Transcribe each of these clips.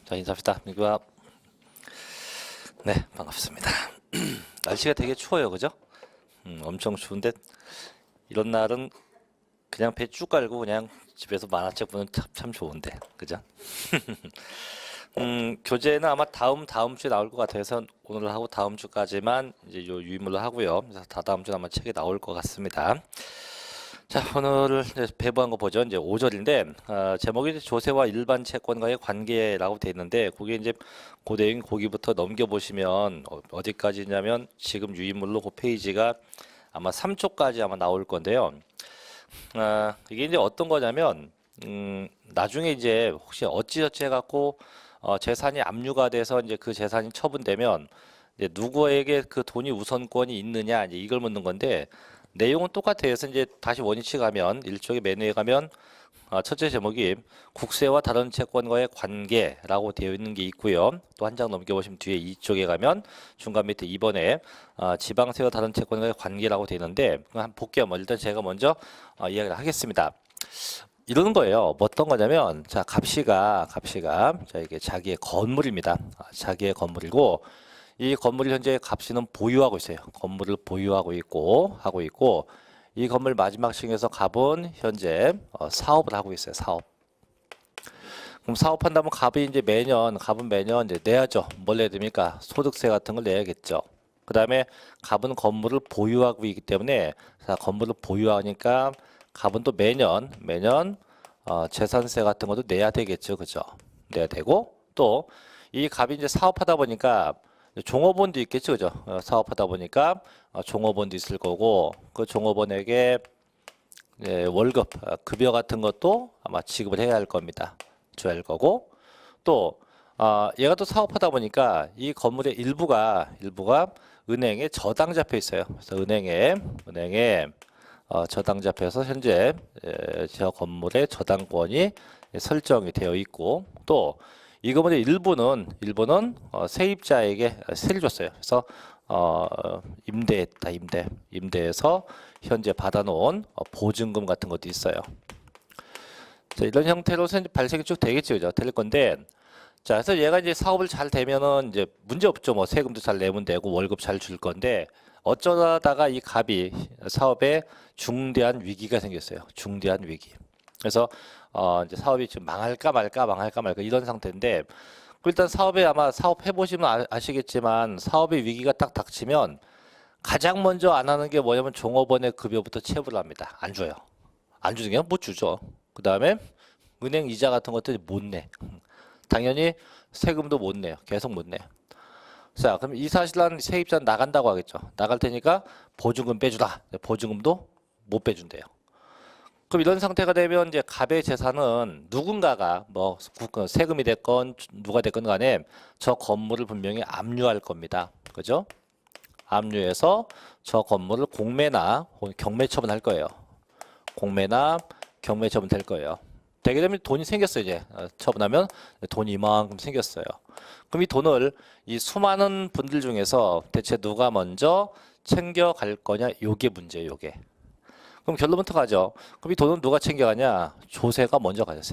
자, 인사합시다. 민규야. 네, 반갑습니다. 날씨가 되게 추워요, 그죠? 엄청 추운데 이런 날은 그냥 배 쭉 깔고 그냥 집에서 만화책 보는 참 좋은데, 그죠? 교재는 아마 다음 주에 나올 것 같아서 오늘 하고 다음 주까지만 이제 요 유인물로 하고요. 그래서 다다음 주에 아마 책이 나올 것 같습니다. 자, 오늘 이제 배부한 거 보죠. 이제 5절인데, 제목이 이제 조세와 일반 채권과의 관계라고 돼 있는데, 그게 이제 고대인 거기부터 넘겨보시면, 어디까지냐면, 지금 유인물로 그 페이지가 아마 3초까지 아마 나올 건데요. 이게 이제 어떤 거냐면, 나중에 이제 혹시 어찌저찌 해갖고, 재산이 압류가 돼서 이제 그 재산이 처분되면, 이제 누구에게 그 돈이 우선권이 있느냐, 이제 이걸 묻는 건데, 내용은 똑같아요. 그래서 이제 다시 원위치 가면 1쪽에 메뉴에 가면 첫째 제목이 국세와 다른 채권과의 관계라고 되어 있는 게 있고요. 또 한 장 넘겨보시면 뒤에 2쪽에 가면 중간 밑에 2번에 지방세와 다른 채권과의 관계라고 되어 있는데 한번 볼게요. 일단 제가 먼저 이야기를 하겠습니다. 이러는 거예요. 뭐 어떤 거냐면 자 갑시가 자 이게 자기의 건물입니다. 자기의 건물이고 이 건물을 현재 갑시는 보유하고 있어요. 건물을 보유하고 있고 이 건물 마지막 층에서 갑은 현재 사업을 하고 있어요. 사업. 그럼 사업한다면 갑은 매년 이제 내야죠. 뭘 내야 됩니까? 소득세 같은 걸 내야겠죠. 그 다음에 갑은 건물을 보유하고 있기 때문에 자, 건물을 보유하니까 갑은 또 매년 재산세 같은 것도 내야 되겠죠. 그죠? 내야 되고 또 이 갑이 이제 사업하다 보니까 종업원도 있겠죠, 그죠? 사업하다 보니까 종업원도 있을 거고 그 종업원에게 월급, 급여 같은 것도 아마 지급을 해야 할 겁니다. 줘야 할 거고 또 얘가 또 사업하다 보니까 이 건물의 일부가 은행에 저당 잡혀 있어요. 그래서 은행에 저당 잡혀서 현재 저 건물의 저당권이 설정이 되어 있고 또 이 건물의 일부는 세입자에게 세를 줬어요. 그래서 임대해서 현재 받아놓은 보증금 같은 것도 있어요. 자, 이런 형태로 발생이 쭉 되겠죠, 그죠? 될 건데, 자, 그래서 얘가 이제 사업을 잘 되면은 이제 문제 없죠. 뭐 세금도 잘 내면 되고 월급 잘 줄 건데 어쩌다가 이 갑이 사업에 중대한 위기가 생겼어요. 중대한 위기. 그래서 이제 사업이 지금 망할까 말까 이런 상태인데 일단 아마 사업 해보시면 아시겠지만 사업의 위기가 딱 닥치면 가장 먼저 안 하는 게 뭐냐면 종업원의 급여부터 체불을 합니다. 안 줘요. 안 주는 게 못 주죠. 그 다음에 은행 이자 같은 것들이 못 내. 당연히 세금도 못 내요. 계속 못 내요. 자, 그럼 이 사실은 세입자는 나간다고 하겠죠. 나갈 테니까 보증금 빼주라. 보증금도 못 빼준대요. 그럼 이런 상태가 되면 이제 갑의 재산은 누군가가 뭐 세금이 됐건 누가 됐건 간에 저 건물을 분명히 압류할 겁니다. 그죠? 압류해서 저 건물을 공매나 경매 처분할 거예요. 공매나 경매 처분 될 거예요. 되게 되면 돈이 생겼어요. 이제 처분하면 돈이 이만큼 생겼어요. 그럼 이 돈을 이 수많은 분들 중에서 대체 누가 먼저 챙겨갈 거냐? 요게 문제예요. 요게. 그럼 결론부터 가죠. 그럼 이 돈은 누가 챙겨가냐? 조세가 먼저 가죠.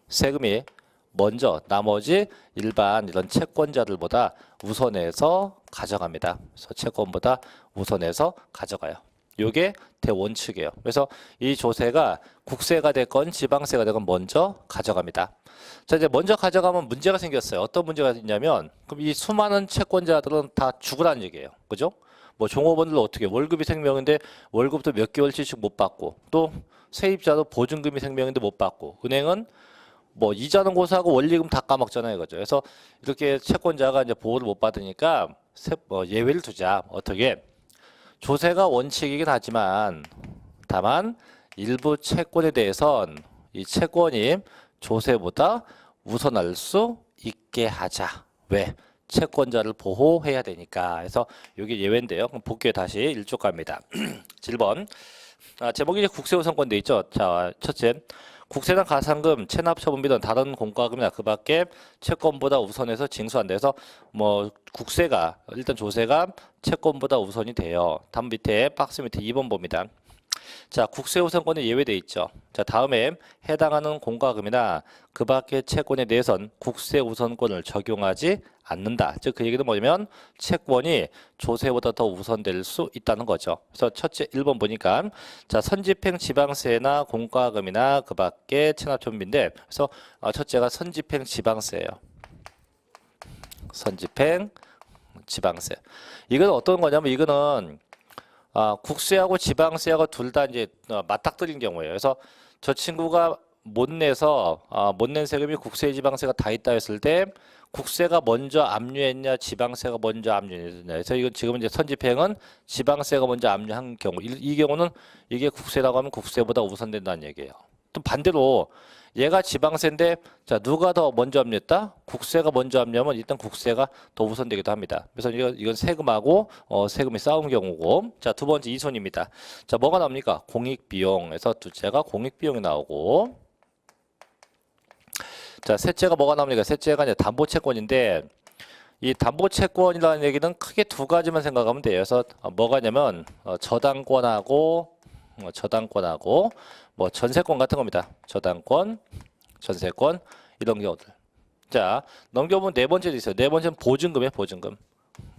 세금이 먼저 나머지 일반 이런 채권자들보다 우선해서 가져갑니다. 그래서 채권보다 우선해서 가져가요. 요게 대원칙이에요. 그래서 이 조세가 국세가 됐건 지방세가 됐건 먼저 가져갑니다. 자, 이제 먼저 가져가면 문제가 생겼어요. 어떤 문제가 있냐면 그럼 이 수많은 채권자들은 다 죽으라는 얘기예요. 그죠? 뭐 종업원들 어떻게 월급이 생명인데 월급도 몇 개월치씩 못 받고 또 세입자도 보증금이 생명인데 못 받고 은행은 뭐 이자는 고사하고 원리금 다 까먹잖아요. 그죠? 그래서 이렇게 채권자가 이제 보호를 못 받으니까 예외를 두자. 어떻게? 조세가 원칙이긴 하지만 다만 일부 채권에 대해선 이 채권이 조세보다 우선할 수 있게 하자. 왜? 채권자를 보호해야 되니까. 그래서 이게 예외인데요. 그럼 볼게요. 다시 1쪽 갑니다. 7번. 제목이 이제 국세 우선권 돼 있죠. 자, 첫째. 국세나 가산금, 체납처분 및 다른 공과금이나 그 밖에 채권보다 우선해서 징수한다. 해서 뭐 국세가 일단 조세가 채권보다 우선이 돼요. 다음 밑에 박스 밑에 2번 봅니다. 자, 국세우선권이 예외돼 있죠. 자, 다음에 해당하는 공과금이나 그 밖의 채권에 대해선 국세우선권을 적용하지 않는다. 즉 그 얘기는 뭐냐면 채권이 조세보다 더 우선될 수 있다는 거죠. 그래서 첫째 1번 보니까 자, 선집행 지방세나 공과금이나 그 밖의 체납촌비인데 그래서 첫째가 선집행 지방세예요. 선집행 지방세. 이건 어떤 거냐면 이거는 국세하고 지방세하고 둘 다 이제 맞닥뜨린 경우예요. 그래서 저 친구가 못 내서 못 낸 세금이 국세, 지방세가 다 있다 했을 때 국세가 먼저 압류했냐, 지방세가 먼저 압류했냐. 그래서 이건 지금 이제 선집행은 지방세가 먼저 압류한 경우, 이 경우는 이게 국세라고 하면 국세보다 우선된다는 얘기예요. 또 반대로 얘가 지방세인데 자 누가 더 먼저 압류했다? 국세가 먼저 압류하면 일단 국세가 더 우선되기도 합니다. 그래서 이건 세금하고 세금이 싸운 경우고 자 두 번째 이손입니다. 자 뭐가 나옵니까? 공익비용에서 둘째가 공익비용이 나오고 자 셋째가 뭐가 나옵니까? 셋째가 이제 담보채권인데 이 담보채권이라는 얘기는 크게 두 가지만 생각하면 돼요. 그래서 뭐가냐면 저당권하고 뭐 전세권 같은 겁니다. 저당권, 전세권 이런 경우들. 자 넘겨보면 네 번째도 있어요. 네 번째는 보증금이에요. 보증금.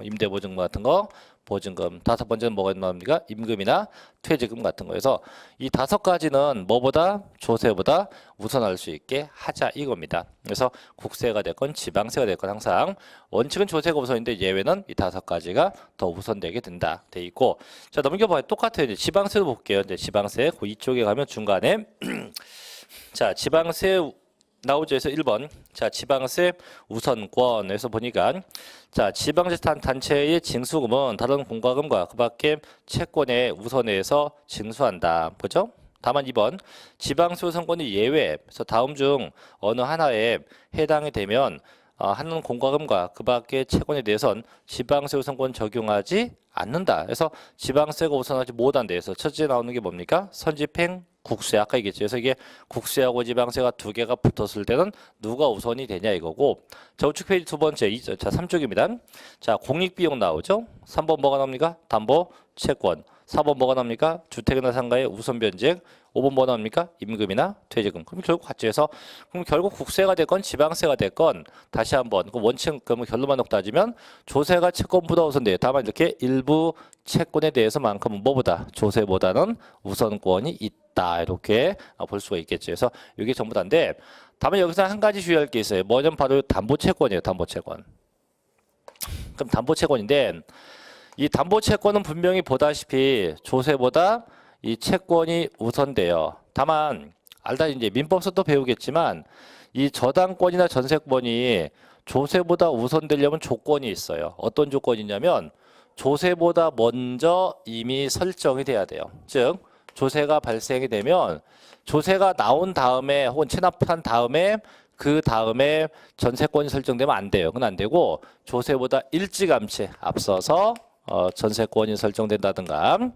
임대보증금 같은 거, 보증금. 다섯 번째는 뭐가 나옵니까? 임금이나 퇴직금 같은 거에서 이 다섯 가지는 뭐보다 조세보다 우선할 수 있게 하자 이겁니다. 그래서 국세가 됐건 지방세가 됐건 항상 원칙은 조세가 우선인데 예외는 이 다섯 가지가 더 우선되게 된다 돼 있고 자 넘겨봐요. 똑같아요. 이제 지방세도 볼게요. 이제 지방세 그 이쪽에 가면 중간에 자 지방세 나오죠. 그래서 1번. 자, 지방세 우선권에서 보니까 자, 지방세 단체의 징수금은 다른 공과금과 그 밖에 채권에 우선해서 징수한다. 보죠? 다만 2번. 지방세 우선권이 예외. 그래서 다음 중 어느 하나에 해당이 되면 하는 공과금과 그 밖의 채권에 대해선 지방세 우선권 적용하지 않는다. 그래서 지방세가 우선하지 못한다. 그래서 첫째 나오는 게 뭡니까? 선집행 국세 아까 얘기했죠. 그래서 이게 국세하고 지방세가 두 개가 붙었을 때는 누가 우선이 되냐 이거고 자 우측 페이지 두 번째 자 3쪽입니다. 자 공익비용 나오죠. 3번 뭐가 나옵니까? 담보 채권 4번 뭐가 나옵니까? 주택이나 상가의 우선 변직 5번 뭐가 나옵니까? 임금이나 퇴직금. 그럼 결국 같죠. 해서 그럼 결국 국세가 됐건 지방세가 됐건 다시 한번 그 원칙 그러면 결론만 놓고 따지면 조세가 채권보다 우선돼요. 다만 이렇게 일부 채권에 대해서만큼은 뭐보다 조세보다는 우선권이 있다 이렇게 볼 수가 있겠죠. 그래서 이게 전부 다인데 다만 여기서 한 가지 주의할 게 있어요. 뭐냐면 바로 담보채권이에요. 담보채권. 그럼 담보채권인데 이 담보채권은 분명히 보다시피 조세보다 이 채권이 우선돼요. 다만 알다 이제 민법서도 배우겠지만 이 저당권이나 전세권이 조세보다 우선되려면 조건이 있어요. 어떤 조건이냐면 조세보다 먼저 이미 설정이 돼야 돼요. 즉 조세가 발생이 되면 조세가 나온 다음에 혹은 체납한 다음에 그 다음에 전세권이 설정되면 안 돼요. 그건 안 되고 조세보다 일찌감치 앞서서 전세권이 설정된다든가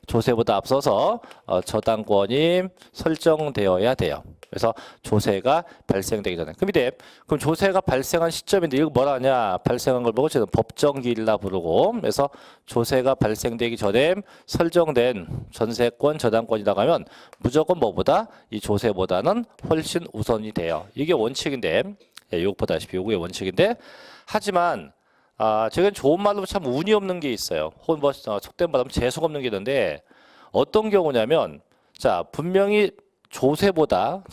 조세보다 앞서서 저당권이 설정되어야 돼요. 그래서 조세가 발생되기 전에. 그럼 조세가 발생한 시점인데 이거 뭐라 하냐? 발생한 걸 보고 저는 법정기일이라 부르고 그래서 조세가 발생되기 전에 설정된 전세권, 저당권이라고 하면 무조건 뭐보다 이 조세보다는 훨씬 우선이 돼요. 이게 원칙인데 요거 보다시피 요게 원칙인데 하지만 제가 좋은 말로 참 운이 없는 게 있어요. 혹은 뭐 속된 말로 하면 재수가 없는 게 있는데 어떤 경우냐면 자 분명히 조세보다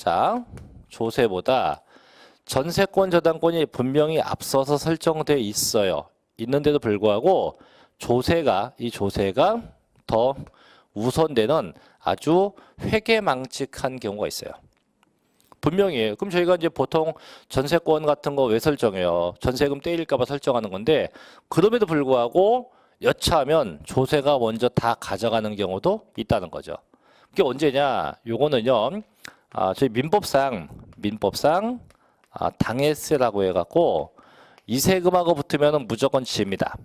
전세권 저당권이 분명히 앞서서 설정돼 있어요. 있는데도 불구하고 이 조세가 더 우선되는 아주 회계망측한 경우가 있어요. 분명히 그럼 저희가 이제 보통 전세권 같은 거 왜 설정해요? 전세금 떼일까 봐 설정하는 건데 그럼에도 불구하고 여차하면 조세가 먼저 다 가져가는 경우도 있다는 거죠. 그게 언제냐? 요거는요. 저희 민법상 당해세라고 해갖고 이 세금하고 붙으면 무조건 집니다.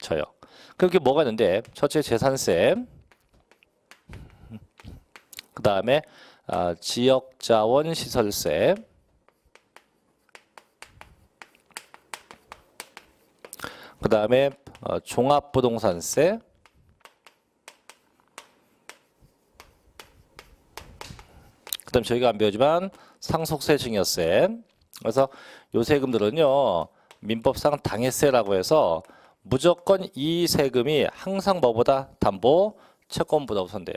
저요. 그게 뭐가 있는데 첫째 재산세, 그 다음에 지역자원 시설세, 그 다음에 종합부동산세, 그다음 저희가 안 배우지만 상속세 증여세. 그래서 요 세금들은요 민법상 당해세라고 해서 무조건 이 세금이 항상 뭐보다 담보 채권보다 우선돼요.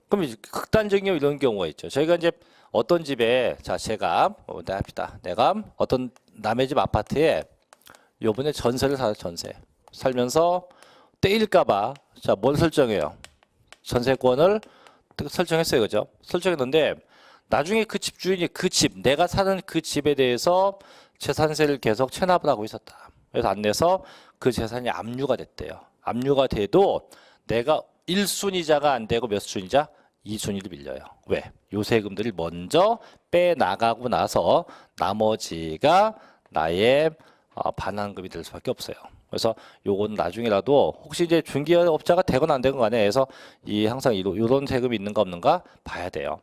그럼 극단적인 경우 이런 경우가 있죠. 저희가 이제 어떤 집에 자 제가 합시다. 내가 어떤 남의 집 아파트에 요번에 전세를 살아요. 전세 살면서 떼일까봐 자 뭘 설정해요? 전세권을 설정했어요. 그죠? 설정했는데 나중에 그 집주인이 그 집 내가 사는 그 집에 대해서 재산세를 계속 체납을 하고 있었다. 그래서 안 내서 그 재산이 압류가 됐대요. 압류가 돼도 내가 1순위자가 안 되고 몇 순위자? 2순위를 빌려요. 왜? 요 세금들을 먼저 빼나가고 나서 나머지가 나의 반환금이 될 수밖에 없어요. 그래서 요건 나중에라도 혹시 이제 중개업자가 되건 안 되건 간에 해서 이 항상 이런 세금이 있는가 없는가 봐야 돼요.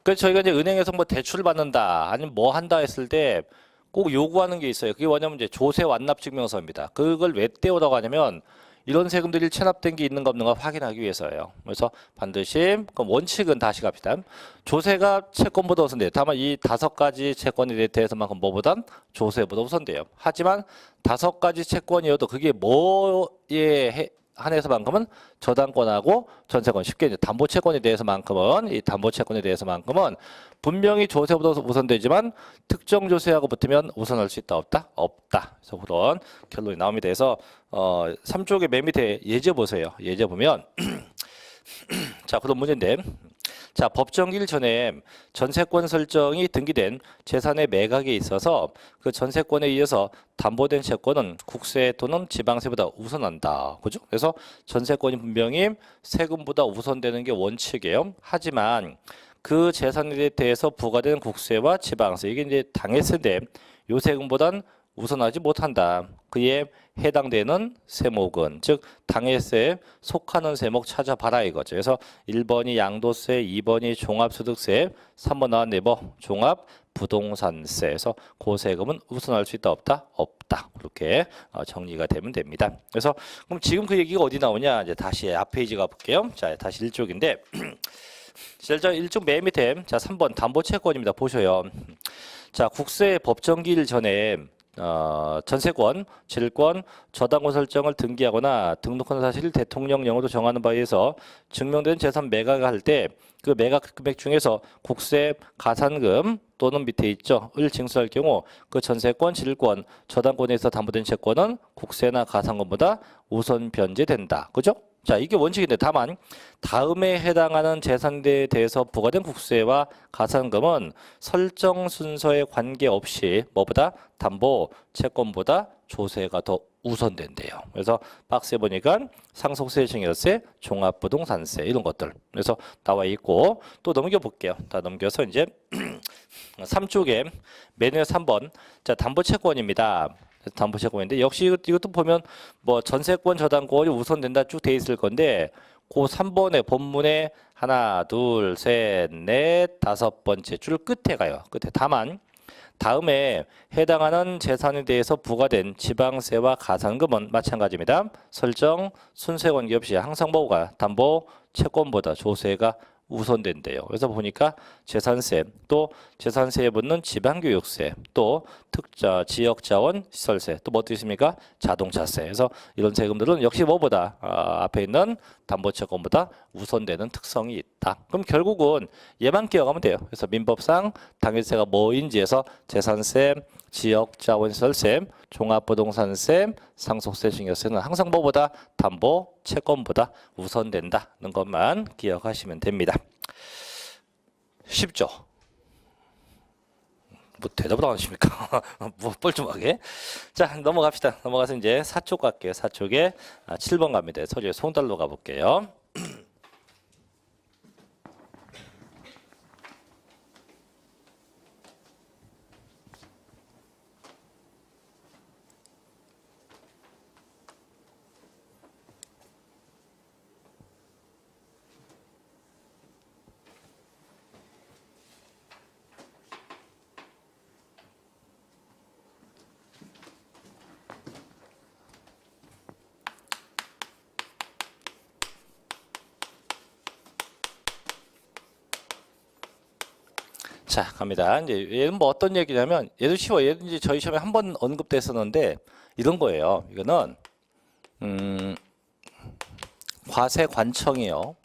그래서 저희가 이제 은행에서 뭐 대출을 받는다 아니면 뭐 한다 했을 때 꼭 요구하는 게 있어요. 그게 뭐냐면 이제 조세 완납 증명서입니다. 그걸 왜 떼오라고 하냐면 이런 세금들이 체납된 게 있는가 없는가 확인하기 위해서예요. 그래서 반드시 그럼 원칙은 다시 갑시다. 조세가 채권보다 우선돼요. 다만 이 5가지 채권에 대해서만큼 뭐보단 조세보다 우선돼요. 하지만 5가지 채권이어도 그게 뭐에 한해서만큼은 저당권하고 전세권 쉽게 이제 담보채권에 대해서만큼은 이 담보채권에 대해서만큼은 분명히 조세보다 우선되지만 특정 조세하고 붙으면 우선할 수 있다 없다? 없다. 그래서 그런 결론이 나옵니다. 그래서 3쪽의 맨 밑에 예제 보세요. 예제 보면 자 그런 문제인데 자 법정기일 전에 전세권 설정이 등기된 재산의 매각에 있어서 그 전세권에 의해서 담보된 채권은 국세 또는 지방세보다 우선한다. 그죠? 그래서 전세권이 분명히 세금보다 우선되는 게 원칙이에요. 하지만 그 재산에 대해서 부과되는 국세와 지방세 이게 이제 당해세인데 요 세금보단 우선하지 못한다. 그에 해당되는 세목은 즉 당해세에 속하는 세목 찾아봐라 이거죠. 그래서 1번이 양도세, 2번이 종합소득세, 3번 나왔네 뭐 종합부동산세에서 그 세금은 우선할 수 있다 없다? 없다. 그렇게 정리가 되면 됩니다. 그래서 그럼 지금 그 얘기가 어디 나오냐? 이제 다시 앞 페이지 가볼게요. 자 다시 1쪽인데 자 1쪽 맨 밑에 자 3번 담보채권입니다. 보셔요. 자 국세 법정기일 전에 전세권, 질권, 저당권 설정을 등기하거나 등록한 사실을 대통령령으로 정하는 바에 의해서 증명된 재산 매각을 할 때 그 매각 금액 중에서 국세, 가산금 또는 밑에 있죠. 을 징수할 경우 그 전세권, 질권, 저당권에서 담보된 채권은 국세나 가산금보다 우선 변제된다. 그죠? 자 이게 원칙인데 다만 다음에 해당하는 재산에 대해서 부과된 국세와 가산금은 설정 순서에 관계없이 뭐보다 담보 채권보다 조세가 더 우선된대요. 그래서 박스에 보니까 상속세, 증여세, 종합부동산세 이런 것들 그래서 나와 있고 또 넘겨볼게요. 다 넘겨서 이제 3쪽에 메뉴 3번 자 담보채권입니다. 담보채권인데 역시 이것도 보면 뭐 전세권 저당권이 우선된다 쭉 돼 있을 건데 그 3번의 본문에 하나 둘셋넷 5번째 줄 끝에 가요. 끝에 다만 다음에 해당하는 재산에 대해서 부과된 지방세와 가산금은 마찬가지입니다. 설정 순세 관계없이 항상 뭐가 담보 채권보다 조세가 우선된대요. 그래서 보니까 재산세, 또 재산세에 붙는 지방교육세, 또 특자 지역자원 시설세, 또 뭐 있습니까? 자동차세. 그래서 이런 세금들은 역시 뭐보다 앞에 있는 담보채권보다 우선되는 특성이 있다. 그럼 결국은 얘만 기억하면 돼요. 그래서 민법상 당일세가 뭐인지에서 재산세, 지역자원시설세, 종합부동산세, 상속세, 증여세는 항상 뭐보다 담보 채권보다 우선된다는 것만 기억하시면 됩니다. 쉽죠? 뭐 대답을 안 하십니까? 뭐 뻘쭘하게. 자 넘어갑시다. 넘어가서 이제 4쪽 갈게요. 4쪽에 7번 갑니다. 서류에 송달로 가볼게요. 자, 갑니다. 이제 얘는 뭐 어떤 얘기냐면 얘도 쉬워. 얘도 이제 저희 시험에 한 번 언급됐었는데 이런 거예요. 이거는 과세관청이요.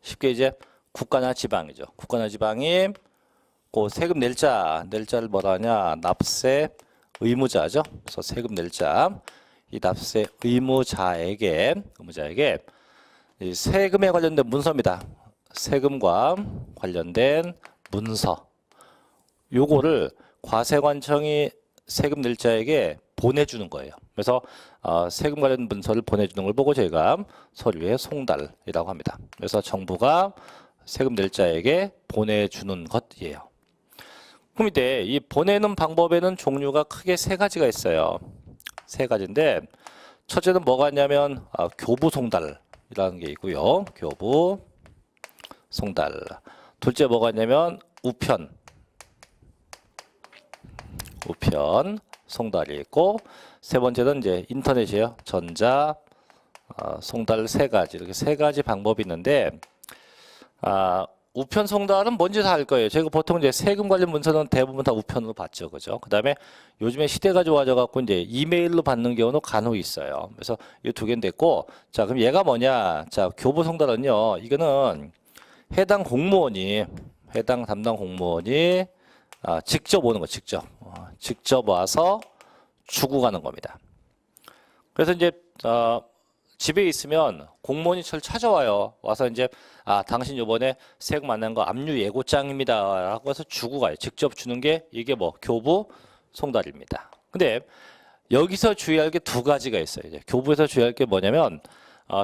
쉽게 이제 국가나 지방이죠. 국가나 지방이 그 세금 낼 자를 뭐라 하냐? 납세 의무자죠. 그래서 세금 낼 자. 이 납세 의무자에게 이 세금에 관련된 문서입니다. 세금과 관련된 문서. 요거를 과세관청이 세금 낼 자에게 보내주는 거예요. 그래서 세금 관련 문서를 보내주는 걸 보고 저희가 서류에 송달이라고 합니다. 그래서 정부가 세금 낼 자에게 보내주는 것이에요. 그럼 이때 이 보내는 방법에는 종류가 크게 세 가지가 있어요. 세 가지인데 첫째는 뭐가 있냐면 교부 송달이라는 게 있고요. 교부 송달. 둘째 뭐가 있냐면 우편 송달이 있고 세 번째는 이제 인터넷이에요. 전자 송달 세 가지. 이렇게 세 가지 방법이 있는데 우편 송달은 뭔지 다 알 거예요. 저희가 보통 이제 세금 관련 문서는 대부분 다 우편으로 받죠. 그죠? 그다음에 요즘에 시대가 좋아져 갖고 이제 이메일로 받는 경우는 간혹 있어요. 그래서 이 두 개는 됐고 자, 그럼 얘가 뭐냐? 자, 교부 송달은요. 이거는 해당 담당 공무원이 직접 오는 거, 직접 와서 주고 가는 겁니다. 그래서 이제 집에 있으면 공무원이 저를 찾아와요. 와서 이제 당신 요번에 세금 안 낸 거 압류 예고장입니다. 라고 해서 주고 가요. 직접 주는 게 이게 뭐 교부 송달입니다. 근데 여기서 주의할 게 두 가지가 있어요. 이제 교부에서 주의할 게 뭐냐면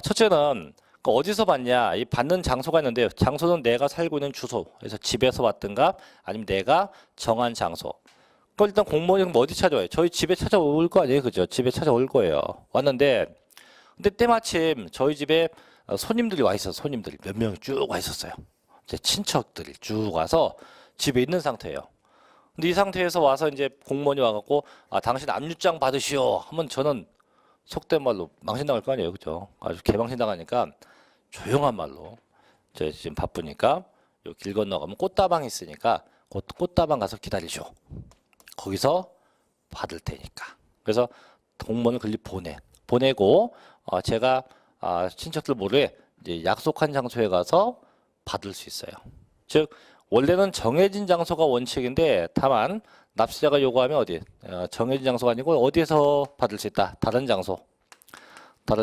첫째는 어디서 받냐? 이 받는 장소가 있는데요. 장소는 내가 살고 있는 주소. 그래서 집에서 받든가 아니면 내가 정한 장소. 그럼 일단 공무원이 어디 찾아와요? 저희 집에 찾아올 거 아니에요? 그죠? 집에 찾아올 거예요. 왔는데 근데 때마침 저희 집에 손님들이 와 있어서 손님들이 몇 명이 쭉 와 있었어요. 제 친척들이 쭉 와서 집에 있는 상태예요. 근데 이 상태에서 와서 이제 공무원이 와갖고 당신 압류장 받으시오 하면 저는 속된 말로 망신 당할 거 아니에요. 그죠? 아주 개망신 당하니까 조용한 말로 저 지금 바쁘니까 요 길 건너가면 꽃다방 있으니까 꽃다방 가서 기다리쇼. 거기서 받을 테니까. 그래서 공무원을 글리 보내고 제가 친척들 모르게 이제 약속한 장소에 가서 받을 수 있어요. 즉 원래는 정해진 장소가 원칙인데 다만 납세자가 요구하면 어디 정해진 장소가 아니고 어디에서 받을 수 있다. 다른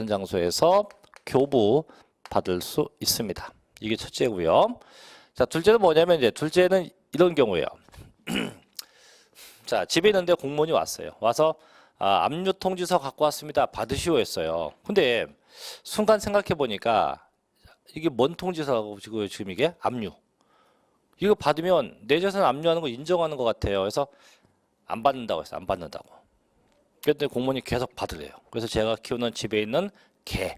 장소에서 교부 받을 수 있습니다. 이게 첫째고요. 자, 둘째는 뭐냐면 이제 둘째는 이런 경우예요. 자, 집에 있는데 공무원이 왔어요. 와서 압류 통지서 갖고 왔습니다. 받으시오 했어요. 근데 순간 생각해 보니까 이게 뭔 통지서라고 지금 이게 압류. 이거 받으면 내 재산 압류하는 거 인정하는 것 같아요. 그래서 안 받는다고 했어요. 안 받는다고. 그랬더니 공무원이 계속 받으래요. 그래서 제가 키우는 집에 있는 개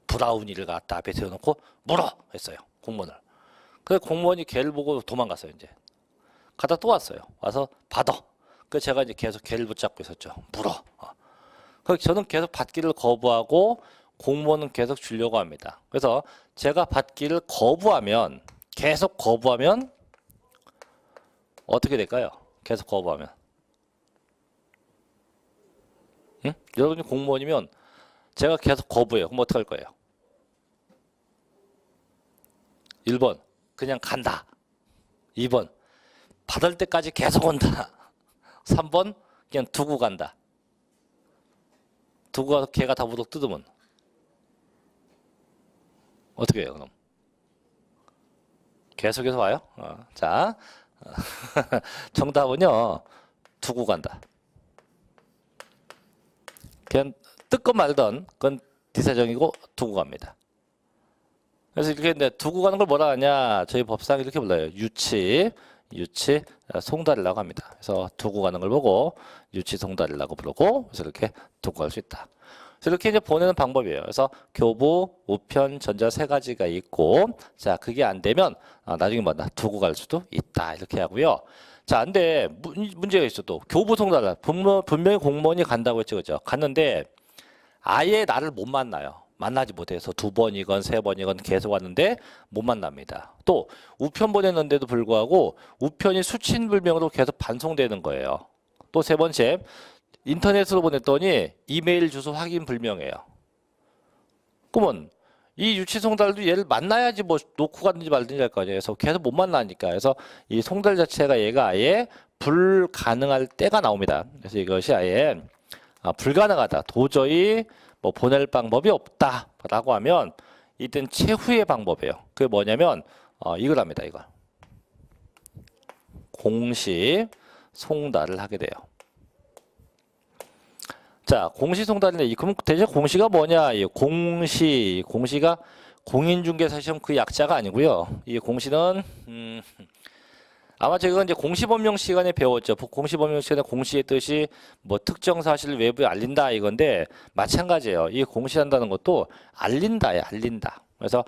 브라우니를 갖다 앞에 세워놓고 물어 했어요. 공무원을. 그래서 공무원이 개를 보고 도망갔어요. 이제 가다 또 왔어요. 와서 받아. 그래서 제가 이제 계속 개를 붙잡고 있었죠. 물어. 그래서 저는 계속 받기를 거부하고 공무원은 계속 주려고 합니다. 그래서 제가 받기를 계속 거부하면 어떻게 될까요? 계속 거부하면. 응? 여러분이 공무원이면 제가 계속 거부해요. 그럼 어떻게 할 거예요? 1번 그냥 간다. 2번 받을 때까지 계속 온다. 3번 그냥 두고 간다. 두고 가서 걔가 다 무덕 뜯으면 어떻게 해요 그럼? 계속해서 와요? 자 정답은요 두고 간다. 그냥 뜯건 말던 그건 디사정이고 두고 갑니다. 그래서 이렇게 두고 가는 걸 뭐라 하냐? 저희 법상 이렇게 불러요. 유치 송달이라고 합니다. 그래서 두고 가는 걸 보고 유치 송달이라고 부르고 그래서 이렇게 두고 갈 수 있다. 그래서 이렇게 이제 보내는 방법이에요. 그래서 교부, 우편, 전자 세 가지가 있고 자 그게 안 되면 나중에 뭐다 두고 갈 수도 있다 이렇게 하고요. 자 근데 문제가 있어 또 교부 송달 분명히 공무원이 간다고 했죠, 그죠? 갔는데 아예 나를 못 만나요. 만나지 못해서 2번이건 3번이건 계속 왔는데 못 만납니다. 또 우편 보냈는데도 불구하고 우편이 수친불명으로 계속 반송되는 거예요. 또 세 번째, 인터넷으로 보냈더니 이메일 주소 확인 불명이에요. 그러면 이 유치송달도 얘를 만나야지 뭐 놓고 갔는지 말든지 할 거 아니에요. 그래서 계속 못 만나니까. 그래서 이 송달 자체가 얘가 아예 불가능할 때가 나옵니다. 그래서 이것이 아예 불가능하다. 도저히 뭐 보낼 방법이 없다. 라고 하면 이땐 최후의 방법이에요. 그게 뭐냐면 이걸 합니다. 이걸. 공시 송달을 하게 돼요. 자, 공시 송달인데 그럼 대체 공시가 뭐냐? 이 공시가 공인중개사 시험 그 약자가 아니고요. 이 공시는 아마 제가 이제 공시법령 시간에 배웠죠. 공시법령 시간에 공시의 뜻이 뭐 특정 사실을 외부에 알린다 이건데 마찬가지예요. 이 공시한다는 것도 알린다예요. 알린다. 그래서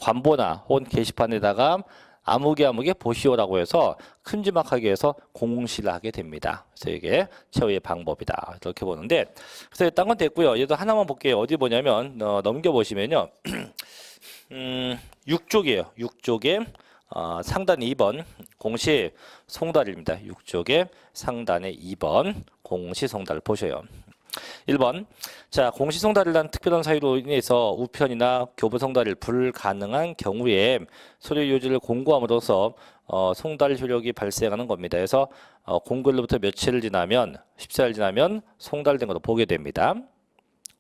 관보나 혹은 게시판에다가 아무개 보시오라고 해서 큼지막하게 해서 공시를 하게 됩니다. 그래서 이게 최후의 방법이다. 이렇게 보는데 그래서 딴 건 됐고요. 얘도 하나만 볼게요. 어디 보냐면 넘겨보시면요. 6쪽이에요. 6쪽에 상단 2번 공시 송달입니다. 6쪽에 상단에 2번 공시 송달 보셔요. 1번. 자, 공시 송달이란 특별한 사유로 인해서 우편이나 교부 송달이 불가능한 경우에 서류 요지를 공고함으로써 송달 효력이 발생하는 겁니다. 그래서 공고일로부터 며칠을 지나면 14일 지나면 송달된 것으로 보게 됩니다.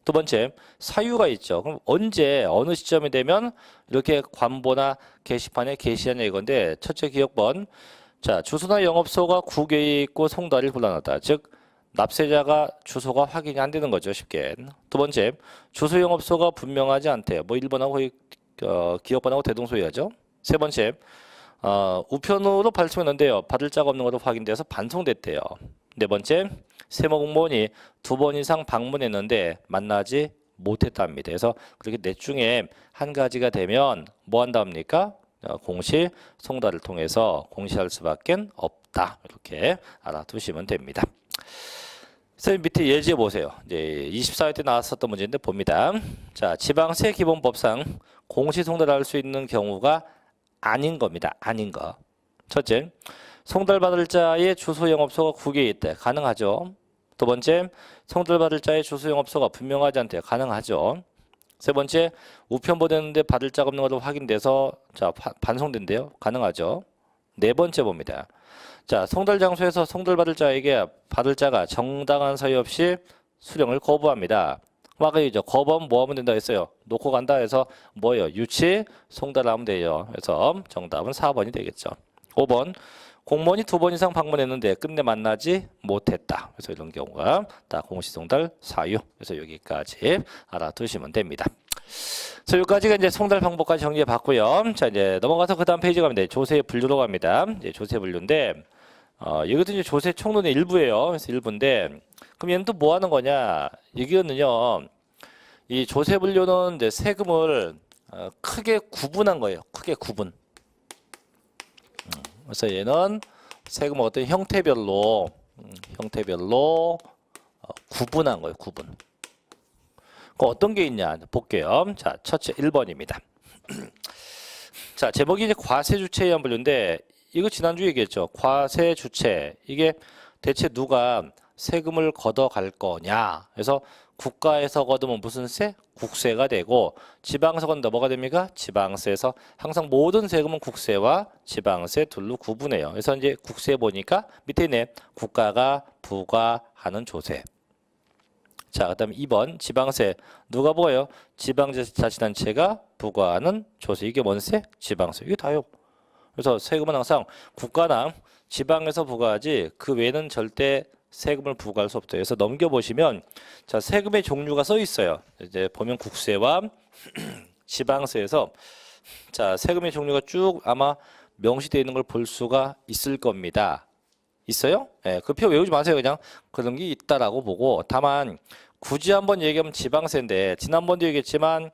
두 번째, 사유가 있죠. 그럼 언제 어느 시점이 되면 이렇게 관보나 게시판에 게시하냐 이건데 첫째 기억번. 자, 주소나 영업소가 국외에 있고 송달이 곤란하다. 즉 납세자가 주소가 확인이 안 되는 거죠. 쉽게. 두 번째, 주소 영업소가 분명하지 않대요. 뭐 1번하고 기업번하고 대동소이하죠. 세 번째, 우편으로 발송했는데요. 받을 자가 없는 것으로 확인돼서 반송됐대요. 네 번째, 세무 공무원이 2번 이상 방문했는데 만나지 못했답니다. 그래서 그렇게 넷 중에 한 가지가 되면 뭐 한답니까? 공시 송달을 통해서 공시할 수밖에 없다. 이렇게 알아두시면 됩니다. 선생님 밑에 예제 보세요. 이제 24회 때 나왔었던 문제인데 봅니다. 자, 지방세 기본법상 공시 송달할 수 있는 경우가 아닌 겁니다. 아닌 거. 첫째, 송달받을 자의 주소 영업소가 국외에 있대. 가능하죠. 두 번째, 송달받을 자의 주소 영업소가 분명하지 않대. 가능하죠. 세 번째, 우편 보냈는데 받을 자가 없는 것으로 확인돼서 자, 반송된대요. 가능하죠. 네 번째 봅니다. 자, 송달 장소에서 송달받을 자에게 받을 자가 정당한 사유 없이 수령을 거부합니다. 막이죠. 거부하면 뭐 하면 된다 했어요? 놓고 간다 해서 뭐예요? 유치 송달하면 돼요. 그래서 정답은 4번이 되겠죠. 5번. 공무원이 2번 이상 방문했는데 끝내 만나지 못했다. 그래서 이런 경우가 다 공시송달 사유. 그래서 여기까지 알아두시면 됩니다. 그래서 여기까지가 이제 송달 방법까지 정리해 봤고요. 자, 이제 넘어가서 그 다음 페이지 가면 돼. 조세 분류로 갑니다. 이제 조세 분류인데, 이것도 이제 조세 총론의 일부예요. 그래서 일부인데, 그럼 얘는 또 뭐 하는 거냐? 이거는요, 이 조세 분류는 이제 세금을 크게 구분한 거예요. 크게 구분. 그래서 얘는 세금 어떤 형태별로 구분한 거예요. 구분. 그 어떤 게 있냐 볼게요. 자, 첫째 1번입니다. 자, 제목이 이제 과세주체에 의한 분류인데 이거 지난주 얘기했죠. 과세주체 이게 대체 누가 세금을 걷어갈 거냐. 그래서 국가에서 걷으면 무슨 세? 국세가 되고 지방에서 걷는다 뭐가 됩니까? 지방세에서 항상 모든 세금은 국세와 지방세 둘로 구분해요. 그래서 이제 국세 보니까 밑에 있네. 국가가 부과하는 조세. 자, 그 다음 2번 지방세 누가 뭐예요? 지방자치단체가 부과하는 조세. 이게 뭔 세? 지방세. 이게 다요. 그래서 세금은 항상 국가나 지방에서 부과하지 그 외에는 절대 세금을 부과할 수 없대요. 그래서 넘겨보시면 자, 세금의 종류가 써 있어요. 이제 보면 국세와 지방세에서 자, 세금의 종류가 쭉 아마 명시되어 있는 걸 볼 수가 있을 겁니다. 있어요? 예, 그 표 외우지 마세요. 그냥 그런 게 있다라고 보고 다만 굳이 한번 얘기하면 지방세인데 지난번도 얘기했지만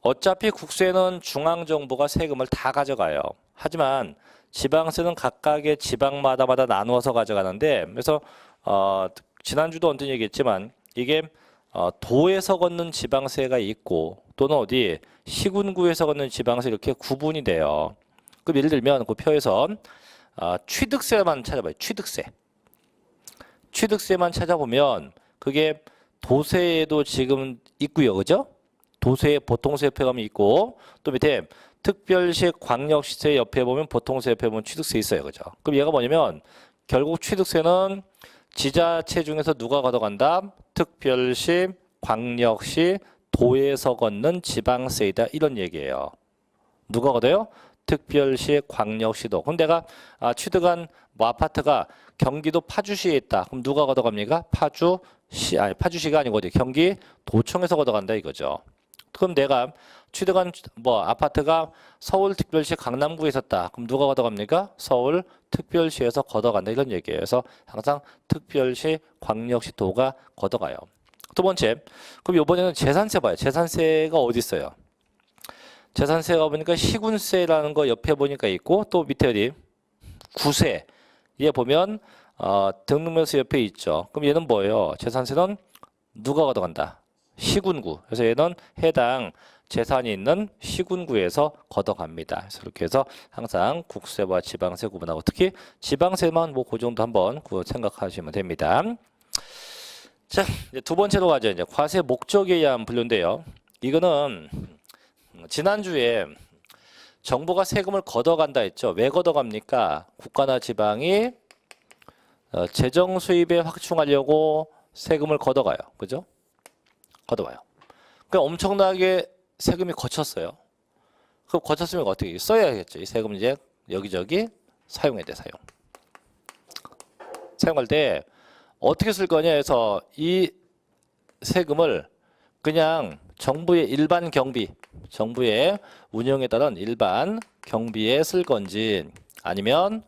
어차피 국세는 중앙정부가 세금을 다 가져가요. 하지만 지방세는 각각의 지방마다 나누어서 가져가는데 그래서 지난주도 언뜻 얘기했지만 이게 도에서 걷는 지방세가 있고 또는 어디 시군구에서 걷는 지방세 이렇게 구분이 돼요. 그럼 예를 들면 그 표에서 취득세만 찾아봐요. 취득세만 찾아보면 그게 도세에도 지금 있고요. 그죠? 도세 보통세 옆에 가면 있고 또 밑에 특별시 광역시세 옆에 보면 보통세 옆에 보면 취득세 있어요. 그죠? 그럼 얘가 뭐냐면 결국 취득세는 지자체 중에서 누가 걷어간다? 특별시, 광역시, 도에서 걷는 지방세이다. 이런 얘기예요. 누가 걷어요? 특별시, 광역시도. 그럼 내가 취득한 뭐 아파트가 경기도 파주시에 있다. 그럼 누가 걷어갑니까? 파주시가 아니고 어디? 경기도청에서 걷어간다 이거죠. 그럼 내가 취득한 뭐 아파트가 서울특별시 강남구에 있었다. 그럼 누가 걷어갑니까? 서울특별시에서 걷어간다 이런 얘기예요. 그래서 항상 특별시, 광역시, 도가 걷어가요. 두 번째, 그럼 이번에는 재산세 봐요. 재산세가 어디 있어요? 재산세가 보니까 시군세라는 거 옆에 보니까 있고 또 밑에 어디? 구세. 얘 보면 등록명세 옆에 있죠. 그럼 얘는 뭐예요? 재산세는 누가 걷어간다? 시군구. 그래서 얘는 해당 재산이 있는 시군구에서 걷어갑니다. 그래서 이렇게 해서 항상 국세와 지방세 구분하고 특히 지방세만 뭐 그 정도 한번 생각하시면 됩니다. 자, 이제 두 번째로 가죠. 이제 과세 목적에 의한 분류인데요. 이거는 지난주에 정부가 세금을 걷어간다 했죠. 왜 걷어갑니까? 국가나 지방이 재정 수입에 확충하려고 세금을 걷어가요. 그죠? 걷어와요. 그러니까 엄청나게 세금이 거쳤어요. 그럼 거쳤으면 어떻게 써야겠죠? 이 세금 이제 여기저기 사용해야 돼, 사용할 때 어떻게 쓸 거냐 해서 이 세금을 그냥 정부의 일반 경비, 정부의 운영에 따른 일반 경비에 쓸 건지 아니면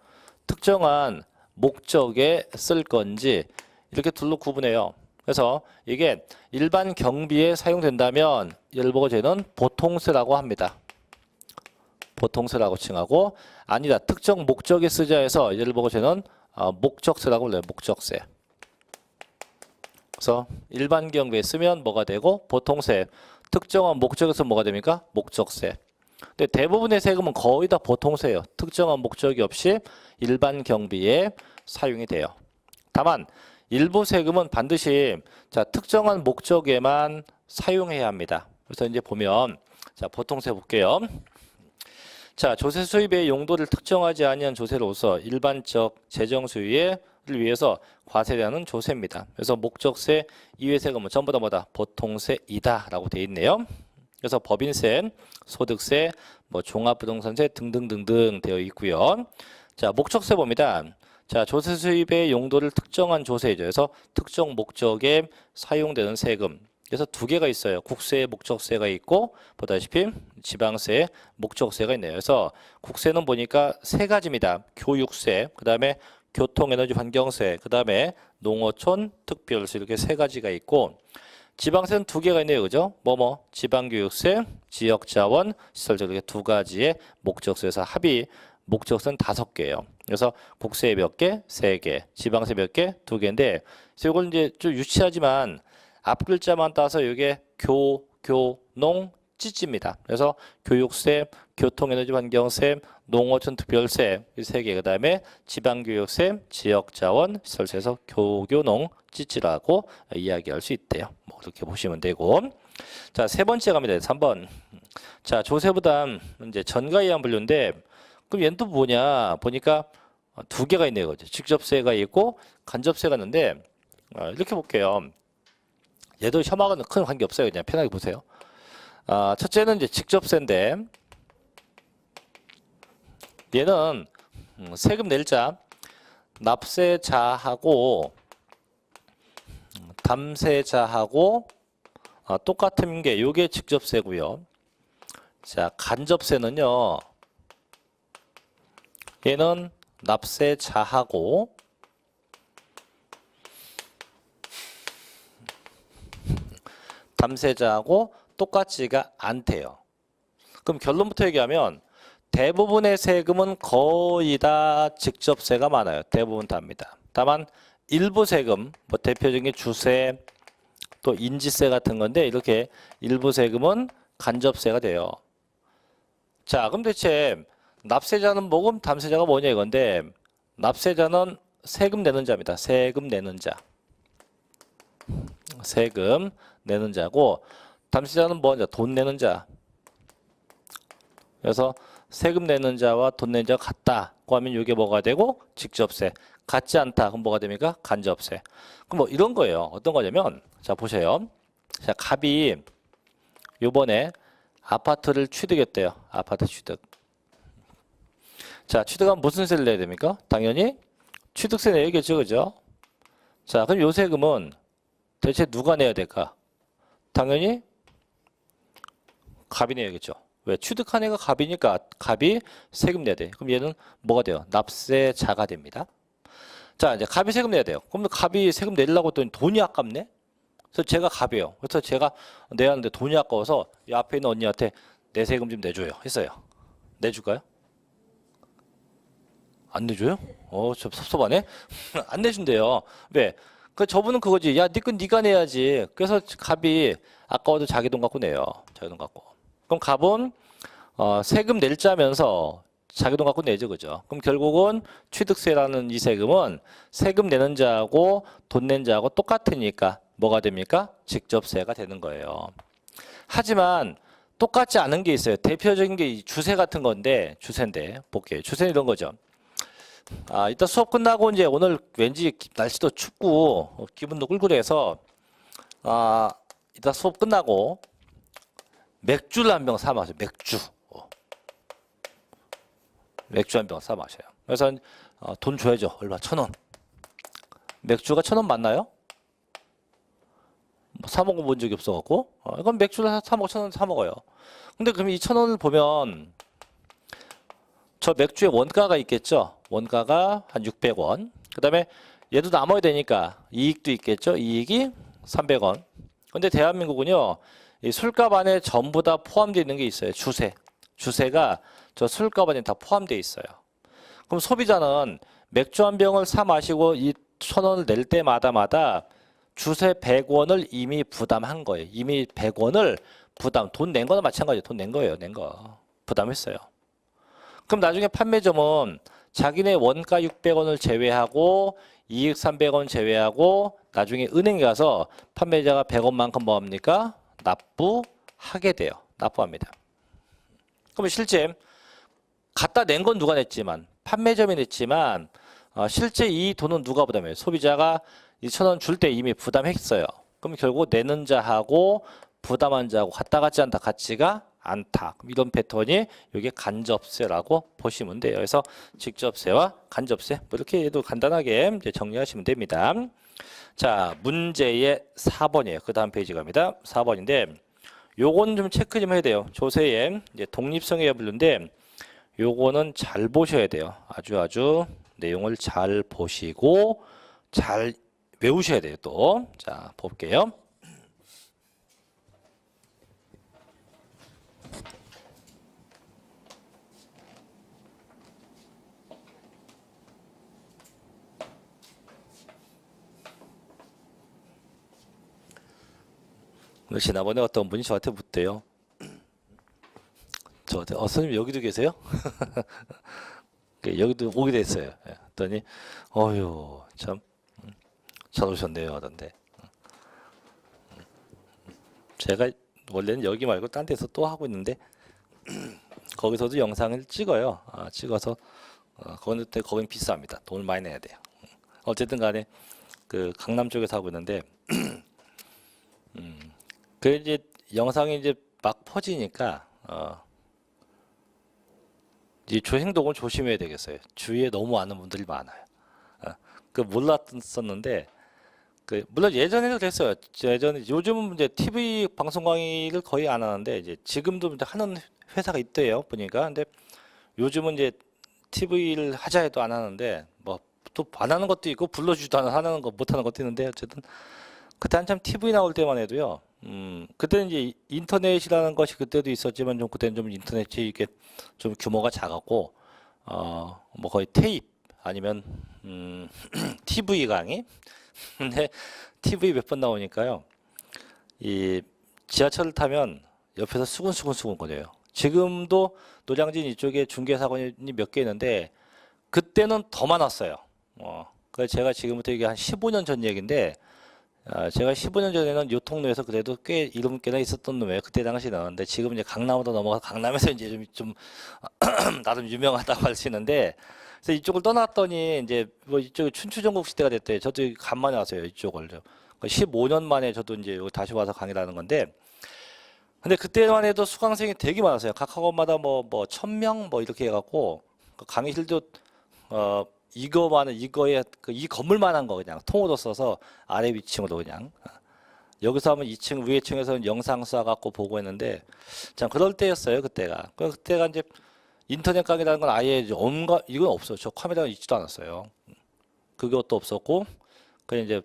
특정한 목적에 쓸 건지 이렇게 둘로 구분해요. 그래서 이게 일반 경비에 사용된다면 얘를 보고 저희는 보통세라고 합니다. 보통세라고 칭하고 아니다. 특정 목적에 쓰자 해서 얘를 보고 저희는 목적세라고 불러요. 목적세. 그래서 일반 경비에 쓰면 뭐가 되고 보통세. 특정한 목적에서 뭐가 됩니까? 목적세. 근데 대부분의 세금은 거의 다 보통세예요. 특정한 목적이 없이 일반 경비에 사용이 돼요. 다만 일부 세금은 반드시 특정한 목적에만 사용해야 합니다. 그래서 이제 보면 보통세 볼게요. 조세 수입의 용도를 특정하지 아니한 조세로서 일반적 재정 수입을 위해서 과세되는 조세입니다. 그래서 목적세 이외 세금은 전부 다 뭐다? 보통세이다라고 되어 있네요. 그래서 법인세, 소득세, 뭐 종합부동산세 등등등등 되어 있고요. 목적세 봅니다. 조세 수입의 용도를 특정한 조세이죠. 그래서 특정 목적에 사용되는 세금. 그래서 두 개가 있어요. 국세 목적세가 있고 보다시피 지방세 목적세가 있네요. 그래서 국세는 보니까 세 가지입니다. 교육세, 그 다음에 교통에너지환경세, 그 다음에 농어촌 특별세 이렇게 세 가지가 있고 지방세는 두 개가 있네요. 그죠? 지방교육세, 지역자원, 시설적 이렇게 두 가지의 목적세에서 합이 목적세는 5개예요. 그래서 국세 몇 개? 3개. 지방세 몇 개? 2개인데 이걸 이제 좀 유치하지만 앞 글자만 따서 이게 교농, 찌찌입니다. 그래서 교육세, 교통에너지환경세, 농어촌 특별세 이 3개. 그 다음에 지방교육세, 지역자원, 시설세에서 교농, 찌찌라고 이야기할 수 있대요. 뭐 그렇게 보시면 되고. 세 번째 갑니다. 3번. 조세부담 이제 전가에 의한 분류인데 그럼 얘는 또 뭐냐 보니까 두 개가 있네요. 그죠? 직접세가 있고 간접세가 있는데 이렇게 볼게요. 얘도 혐하고는 큰 관계 없어요. 그냥 편하게 보세요. 첫째는 이제 직접세인데 얘는 세금 낼 자 납세자하고 담세자하고 똑같은 게 요게 직접세고요. 간접세는요. 얘는 납세자하고 담세자하고 똑같지가 않대요. 그럼 결론부터 얘기하면 대부분의 세금은 거의 다 직접세가 많아요. 대부분 다입니다. 다만 일부 세금, 대표적인 주세, 또 인지세 같은 건데 이렇게 일부 세금은 간접세가 돼요. 자, 그럼 대체 납세자는 뭐고 담세자가 뭐냐 이건데, 납세자는 세금 내는 자입니다. 세금 내는 자. 세금 내는 자고, 담세자는 뭐냐? 돈 내는 자. 그래서 세금 내는 자와 돈 내는 자가 같다고 하면 이게 뭐가 되고? 직접세. 같지 않다. 그럼 뭐가 됩니까? 간접세. 그럼 뭐 이런 거예요. 어떤 거냐면, 자, 보세요. 자, 갑이 요번에 아파트를 취득했대요. 아파트 취득. 자, 취득하면 무슨 세를 내야 됩니까? 당연히 취득세 내야겠죠, 그죠? 자, 그럼 요 세금은 대체 누가 내야 될까? 당연히 갑이 내야겠죠. 왜? 취득한 애가 갑이니까 갑이 세금 내야 돼. 그럼 얘는 뭐가 돼요? 납세자가 됩니다. 자, 이제 갑이 세금 내야 돼요. 그럼 갑이 세금 내려고 했더니 돈이 아깝네? 그래서 제가 갑이에요. 그래서 제가 내야 하는데 돈이 아까워서 이 앞에 있는 언니한테 내 세금 좀 내줘요. 했어요. 내줄까요? 안 내줘요? 좀 섭섭하네? 안 내준대요. 왜? 그 저분은 그거지. 야, 네 건 네가 내야지. 그래서 갑이 아까워도 자기 돈 갖고 내요. 자기 돈 갖고. 그럼 갑은 세금 낼 자면서 자기 돈 갖고 내죠, 그죠? 그럼 결국은 취득세라는 이 세금은 세금 내는 자하고 돈 낸 자하고 똑같으니까 뭐가 됩니까? 직접세가 되는 거예요. 하지만 똑같지 않은 게 있어요. 대표적인 게 주세 같은 건데, 주세인데 볼게요. 주세는 이런 거죠. 이따 수업 끝나고 이제 오늘 왠지 날씨도 춥고 기분도 꿀꿀해서 이따 수업 끝나고 맥주를 한 병 사 마셔요. 맥주. 맥주 한 병 사 마셔요. 그래서 돈 줘야죠. 얼마? 1,000원. 맥주가 1,000원 맞나요? 사 먹어본 적이 없어갖고. 이건 맥주를 사 먹어 1,000원 사 먹어요. 근데 그럼 이 1,000원을 보면 저 맥주의 원가가 있겠죠. 원가가 한 600원. 그 다음에 얘도 남아야 되니까 이익도 있겠죠. 이익이 300원. 근데 대한민국은요, 이 술값 안에 전부 다 포함되어 있는 게 있어요. 주세. 주세가 저 술값 안에 다 포함되어 있어요. 그럼 소비자는 맥주 한 병을 사 마시고 이 1,000원을 낼 때마다 주세 100원을 이미 부담한 거예요. 이미 100원을 돈 낸 거나 마찬가지예요. 돈 낸 거예요. 낸 거. 부담했어요. 그럼 나중에 판매점은 자기네 원가 600원을 제외하고 이익 300원 제외하고 나중에 은행에 가서 판매자가 100원만큼 뭐합니까? 납부하게 돼요. 납부합니다. 그러면 실제 갖다 낸 건 누가 냈지만 판매점이 냈지만 실제 이 돈은 누가 부담해요? 소비자가 2,000원 줄 때 이미 부담했어요. 그럼 결국 내는 자하고 부담한 자하고 같지 않다. 같지가 않다. 이런 패턴이 이게 간접세라고 보시면 돼요. 그래서 직접세와 간접세 뭐 이렇게 해도 간단하게 이제 정리하시면 됩니다. 자, 문제의 4번이에요. 그 다음 페이지 갑니다. 4번인데 요건 좀 체크 좀 해야 돼요. 조세의 이제 독립성의 분류인데 요거는 잘 보셔야 돼요. 아주 내용을 잘 보시고 잘 외우셔야 돼요. 또 자, 볼게요. 지난번에 어떤 분이 저한테 묻대요. 저한테 선생님 여기도 계세요? 여기도 오게 됐어요. 그랬더니 어휴 참 잘 오셨네요 하던데. 제가 원래는 여기 말고 딴 데서 또 하고 있는데 거기서도 영상을 찍어요. 찍어서 거기는 비쌉니다. 돈을 많이 내야 돼요. 어쨌든 간에 그 강남 쪽에서 하고 있는데 그 이제 영상이 이제 막 퍼지니까 이 행동을 조심해야 되겠어요. 주위에 너무 아는 분들이 많아요. 그 몰랐었는데 물론 예전에도 그랬어요. 요즘은 이제 TV 방송 강의를 거의 안 하는데 이제 지금도 이제 하는 회사가 있대요. 보니까 근데 요즘은 이제 TV를 하자 해도 안 하는데 뭐 또 안 하는 것도 있고 불러주지도 않아 하는 거 못 하는 것도 있는데 어쨌든 그때 한참 TV 나올 때만 해도요. 그때는 이제 인터넷이라는 것이 그때도 있었지만 좀 그때는 좀 인터넷이 이게 좀 규모가 작았고 뭐 거의 테이프 아니면 TV 강의. 근데 TV 몇 번 나오니까요. 이 지하철을 타면 옆에서 수근수근 거려요. 지금도 노량진 이쪽에 중개사건이 몇 개 있는데 그때는 더 많았어요. 그래서 제가 지금부터 이게 한 15년 전 얘기인데 제가 15년 전에는 요 통로에서 그래도 꽤 이름 꽤나 있었던 놈이에요. 그때 당시는. 근데 지금 이제 강남으로 넘어가서 강남에서 이제 좀 나름 유명하다고 할 수 있는데 그래서 이쪽을 떠났더니 이제 뭐 이쪽에 춘추전국 시대가 됐대요. 저도 간만에 왔어요. 이쪽을. 15년 만에 저도 이제 다시 와서 강의를 하는 건데 근데 그때만 해도 수강생이 되게 많았어요. 각 학원마다 뭐 1000명 뭐 이렇게 해갖고 강의실도 이거에 이 건물만한 거 그냥 통으로 써서 아래 위층으로 그냥 여기서 하면 2층 위에 층에서는 영상 쏴갖고 보고 했는데 참 그럴 때였어요 그때가. 그때가 이제 인터넷 강의라는 건 아예 온갖 이건 없어요. 저 카메라가 있지도 않았어요. 그것도 없었고 그냥 이제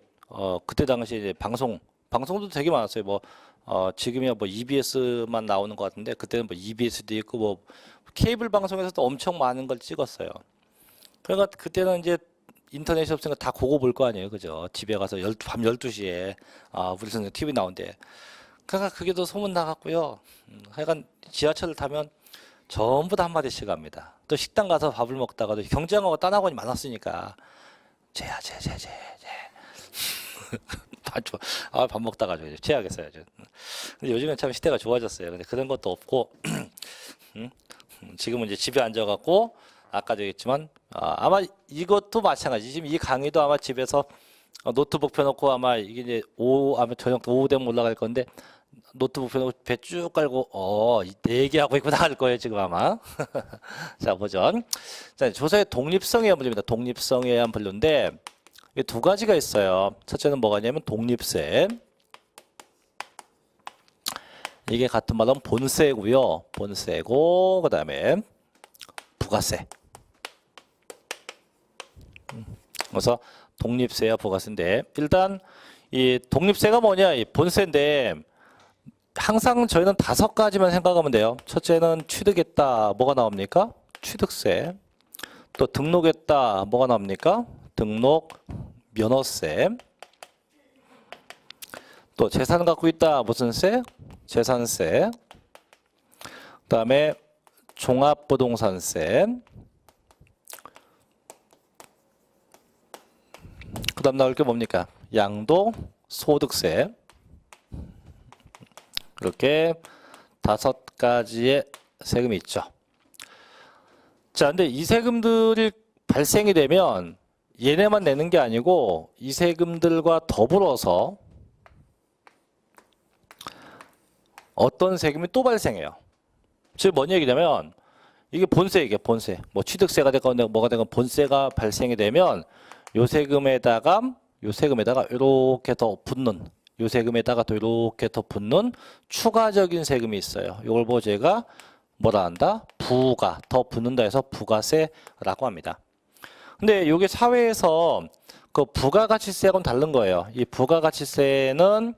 그때 당시에 이제 방송도 되게 많았어요. 뭐 지금이야 뭐 EBS만 나오는 것 같은데 그때는 뭐 EBS도 있고 뭐 케이블 방송에서도 엄청 많은 걸 찍었어요. 그러니까 그때는 이제 인터넷이 없으니까 다 그거 볼 거 아니에요. 그죠? 집에 가서 밤 12시에 우리 선생 TV 나온대. 그러니까 그게 더 소문 나갔고요. 하여간 지하철을 타면 전부 다 한마디씩 합니다. 또 식당 가서 밥을 먹다가도 경쟁하고 딴 학원이 많았으니까 쟤야 쟤 밥 먹다가 제약했어요. 근데 요즘엔 참 시대가 좋아졌어요. 근데 그런 것도 없고 지금은 이제 집에 앉아갖고 아까도 얘기했지만 아마 이것도 마찬가지. 지금 이 강의도 아마 집에서 노트북 펴놓고 아마 이게 이제 아마 저녁 오후 되면 올라갈 건데 노트북 펴놓고 배 쭉 깔고 얘기하고 있고 나갈 거예요 지금 아마. 자 보죠. 자 조사의 독립성에 의한 분류입니다. 독립성에 의한 분류인데 이게 두 가지가 있어요. 첫째는 뭐가 있냐면 독립세. 이게 같은 말로 본세고요. 본세고 그다음에 부가세. 그래서 독립세와 부가세인데 일단 이 독립세가 뭐냐? 이 본세인데 항상 저희는 5가지만 생각하면 돼요. 첫째는 취득했다. 뭐가 나옵니까? 취득세. 또 등록했다. 뭐가 나옵니까? 등록 면허세. 또 재산을 갖고 있다. 무슨 세? 재산세. 그다음에 종합부동산세. 그 다음 나올 게 뭡니까? 양도소득세. 이렇게 5가지의 세금이 있죠. 자, 근데 이 세금들이 발생이 되면 얘네만 내는 게 아니고 이 세금들과 더불어서 어떤 세금이 또 발생해요. 즉, 뭔 얘기냐면 이게 본세이게 본세. 뭐 취득세가 되건 뭐가 되건 본세가 발생이 되면 요 세금에다가 이렇게 더 붙는 요 세금에다가 또 이렇게 더 붙는 추가적인 세금이 있어요. 이걸 보고 제가 뭐라 한다? 부가 더 붙는다 해서 부가세라고 합니다. 근데 이게 사회에서 그 부가가치세하고는 다른 거예요. 이 부가가치세는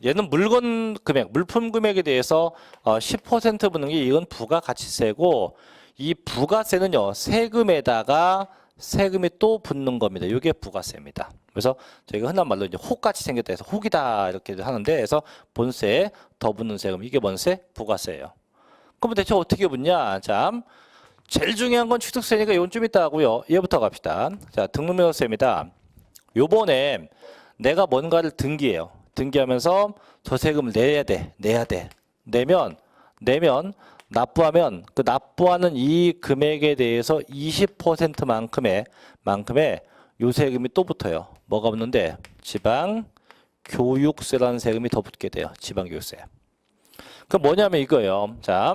얘는 물건 금액, 물품 금액에 대해서 10% 붙는 게 이건 부가가치세고 이 부가세는요 세금에다가 세금이 또 붙는 겁니다. 이게 부가세입니다. 그래서 저희가 흔한 말로 이제 혹같이 생겼다 해서 혹이다 이렇게 하는데 그래서 본세에 더 붙는 세금 이게 뭔세? 부가세예요. 그럼 대체 어떻게 붙냐? 자, 제일 중요한 건 취득세니까 이건 좀 이따 하고요. 얘부터 갑시다. 자, 등록면허세입니다. 요번에 내가 뭔가를 등기해요. 등기하면서 저 세금을 내야 돼. 내면 납부하면 그 납부하는 이 금액에 대해서 20%만큼의 요 세금이 또 붙어요. 뭐가 붙는데? 지방교육세라는 세금이 더 붙게 돼요. 지방교육세. 그럼 뭐냐면 이거예요. 자,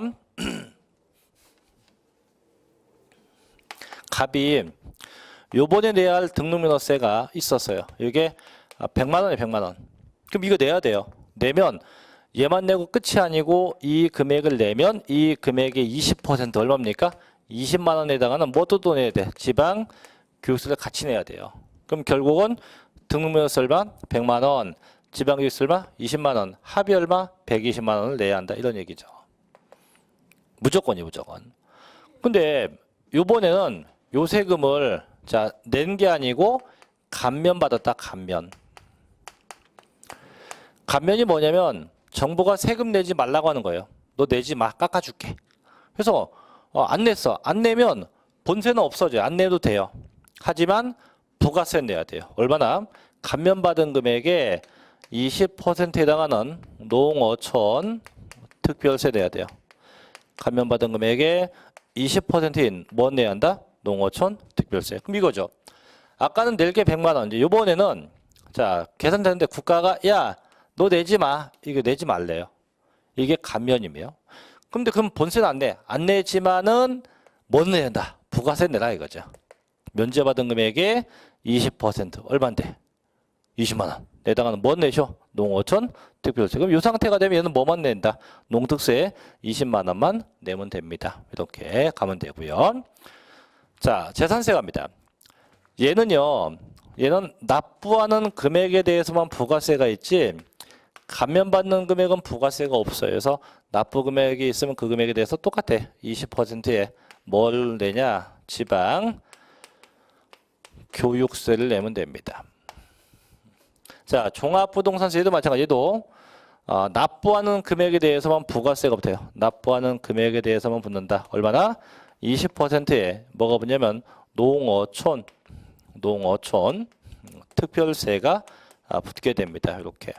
갑이 요번에 내야 할 등록면허세가 있었어요. 이게 100만 원이에요. 100만 원. 그럼 이거 내야 돼요. 내면 얘만 내고 끝이 아니고 이 금액을 내면 이 금액의 20% 얼마입니까? 20만 원에 해당하는 뭐도 또 내야 돼? 지방 교육세를 같이 내야 돼요. 그럼 결국은 등록면허세 얼마? 100만 원, 지방 교육세 얼마? 20만 원, 합이 얼마? 120만 원을 내야 한다. 이런 얘기죠. 무조건이 무조건. 근데 요번에는 요 세금을 자, 낸 게 아니고 감면받았다. 감면이 뭐냐면 정부가 세금 내지 말라고 하는 거예요. 너 내지 마, 깎아줄게. 그래서 안 냈어. 안 내면 본세는 없어져요. 안 내도 돼요. 하지만 부가세 내야 돼요. 얼마나? 감면받은 금액의 20%에 해당하는 농어촌 특별세 내야 돼요. 감면받은 금액의 20%인 뭐 내야 한다? 농어촌 특별세. 그럼 이거죠. 아까는 낼 게 100만 원. 이제 이번에는 자 계산되는데 국가가 야 너 내지 마. 이거 내지 말래요. 이게 감면이며. 근데 그럼 본세는 안 내. 안 내지만은 뭐 내야 한다? 부가세 내라 이거죠. 면제받은 금액의 20% 얼마인데? 20만 원. 내다가는 뭐 내셔? 농어촌 특별세. 그럼 이 상태가 되면 얘는 뭐만 낸다? 농특세 20만 원만 내면 됩니다. 이렇게 가면 되고요. 자, 재산세 갑니다. 얘는요. 얘는 납부하는 금액에 대해서만 부가세가 있지 감면받는 금액은 부가세가 없어요. 그래서 납부 금액이 있으면 그 금액에 대해서 똑같아. 20%에 뭘 내냐? 지방 교육세를 내면 됩니다. 자, 종합부동산세도 마찬가지. 얘도 납부하는 금액에 대해서만 부가세가 붙어요. 납부하는 금액에 대해서만 붙는다. 얼마나? 20%에 뭐가 붙냐면 농어촌 특별세가 붙게 됩니다. 이렇게.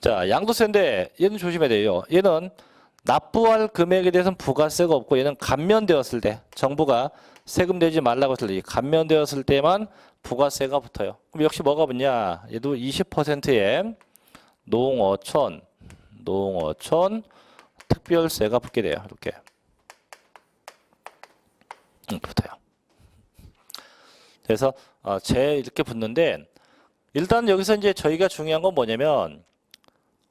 자, 양도세인데 얘는 조심해야 돼요. 얘는 납부할 금액에 대해서는 부가세가 없고 얘는 감면되었을 때 정부가 세금 내지 말라고 했을 때 감면되었을 때만 부가세가 붙어요. 그럼 역시 뭐가 붙냐? 얘도 20%에 농어촌 특별세가 붙게 돼요. 이렇게 붙어요. 그래서 이렇게 붙는데 일단 여기서 이제 저희가 중요한 건 뭐냐면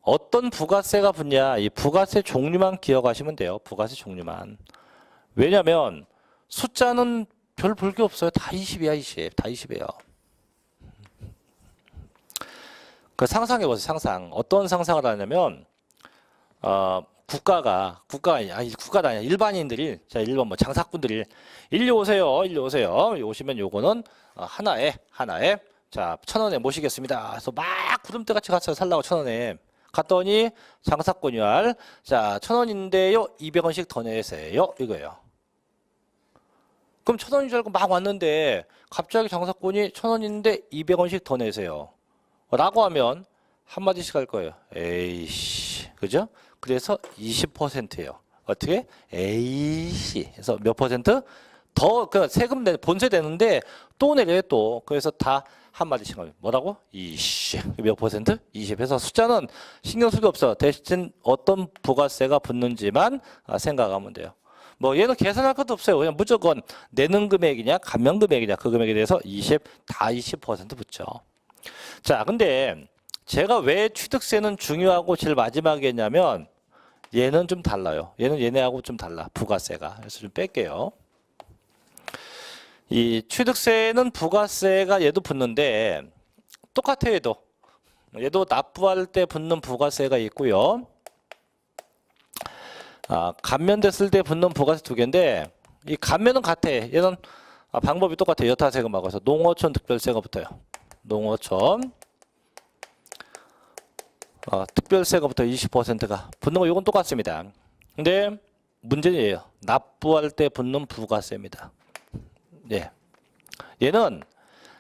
어떤 부가세가 붙냐? 이 부가세 종류만 기억하시면 돼요. 부가세 종류만. 왜냐면 숫자는 별 볼 게 없어요. 다 20이야, 20. 다 20이에요. 그 상상해 보세요. 상상. 어떤 상상을 하냐면 국가가 아니야. 일반인들이 자, 일반 뭐 장사꾼들이 일리 오세요. 오시면 요거는 하나에 자, 1,000원에 모시겠습니다. 그래서 막 구름대 같이 갔어요. 살라고 1,000원에. 갔더니 장사꾼이 자 1,000원인데요 200원씩 더 내세요 이거예요. 그럼 1,000원인 줄 알고 막 왔는데 갑자기 장사꾼이 1,000원인데 200원씩 더 내세요 라고 하면 한마디씩 할 거예요. 에이씨 그죠? 그래서 20%예요. 어떻게? 에이씨 해서 몇 퍼센트? 더 그 세금 본세 되는데 또 내려요 또. 그래서 다 한마디씩 하면 뭐라고? 20. 몇 퍼센트? 20. 해서 숫자는 신경 쓸 게 없어. 대신 어떤 부가세가 붙는지만 생각하면 돼요. 뭐 얘는 계산할 것도 없어요. 그냥 무조건 내는 금액이냐 감면 금액이냐 그 금액에 대해서 20% 붙죠. 자 근데 제가 왜 취득세는 중요하고 제일 마지막에 했냐면 얘는 좀 달라요. 얘는 얘네하고 좀 달라. 부가세가. 그래서 좀 뺄게요. 이 취득세는 부가세가 얘도 붙는데 똑같아요. 얘도 납부할 때 붙는 부가세가 있고요. 감면됐을 때 붙는 부가세 두 개인데 이 감면은 같아. 얘는 방법이 똑같아요. 여타세금하고 해서 농어촌 특별세가 붙어요. 농어촌 특별세가 붙어 20%가 붙는 거 이건 똑같습니다. 근데 문제는 얘예요. 납부할 때 붙는 부가세입니다. 예. 얘는